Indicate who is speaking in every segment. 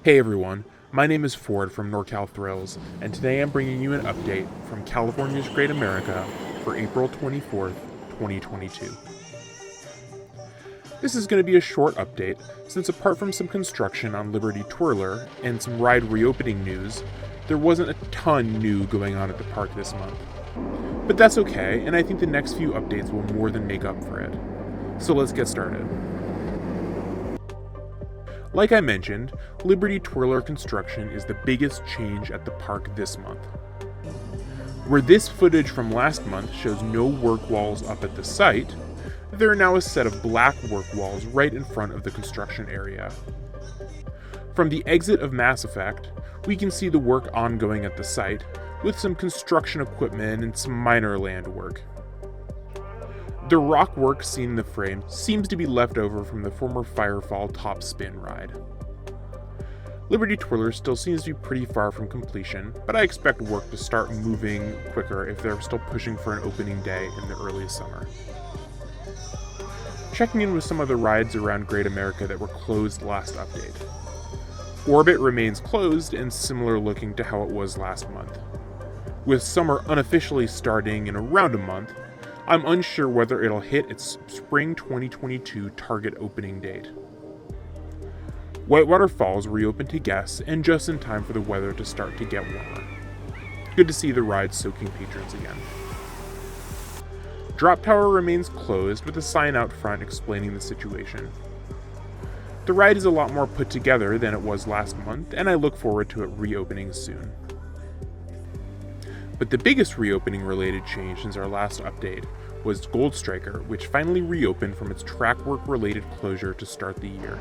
Speaker 1: Hey everyone, my name is Ford from NorCal Thrills, and today I'm bringing you an update from California's Great America for April 24th, 2022. This is going to be a short update, since apart from some construction on Liberty Twirler and some ride reopening news, there wasn't a ton new going on at the park this month. But that's okay, and I think the next few updates will more than make up for it. So let's get started. Like I mentioned, Liberty Twirler construction is the biggest change at the park this month. Where this footage from last month shows no work walls up at the site, there are now a set of black work walls right in front of the construction area. From the exit of Mass Effect, we can see the work ongoing at the site, with some construction equipment and some minor land work. The rock work seen in the frame seems to be left over from the former Firefall Top Spin ride. Liberty Twirler still seems to be pretty far from completion, but I expect work to start moving quicker if they're still pushing for an opening day in the early summer. Checking in with some of the rides around Great America that were closed last update. Orbit remains closed and similar looking to how it was last month. With summer unofficially starting in around a month, I'm unsure whether it'll hit its spring 2022 target opening date. Whitewater Falls reopened to guests and just in time for the weather to start to get warmer. Good to see the ride soaking patrons again. Drop Tower remains closed with a sign out front explaining the situation. The ride is a lot more put together than it was last month, and I look forward to it reopening soon. But the biggest reopening related change since our last update was Gold Striker, which finally reopened from its track work related closure to start the year.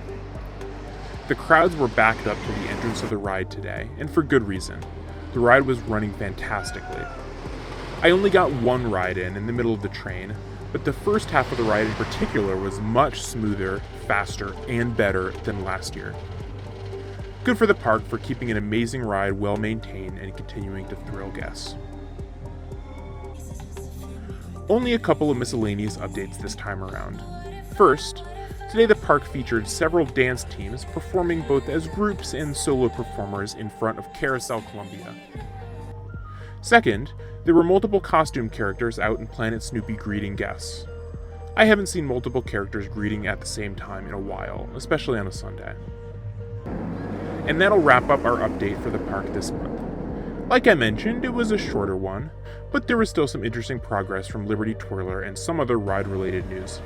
Speaker 1: The crowds were backed up to the entrance of the ride today, and for good reason. The ride was running fantastically. I only got one ride in the middle of the train, but the first half of the ride in particular was much smoother, faster, and better than last year. Good for the park for keeping an amazing ride well maintained and continuing to thrill guests. Only a couple of miscellaneous updates this time around. First, today the park featured several dance teams performing both as groups and solo performers in front of Carousel Columbia. Second, there were multiple costume characters out in Planet Snoopy greeting guests. I haven't seen multiple characters greeting at the same time in a while, especially on a Sunday. And that'll wrap up our update for the park this month. Like I mentioned, it was a shorter one, but there was still some interesting progress from Liberty Twirler and some other ride-related news.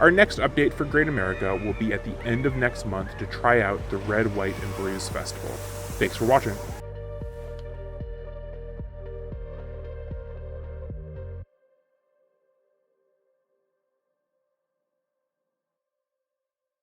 Speaker 1: Our next update for Great America will be at the end of next month to try out the Red, White, and Blues Festival. Thanks for watching.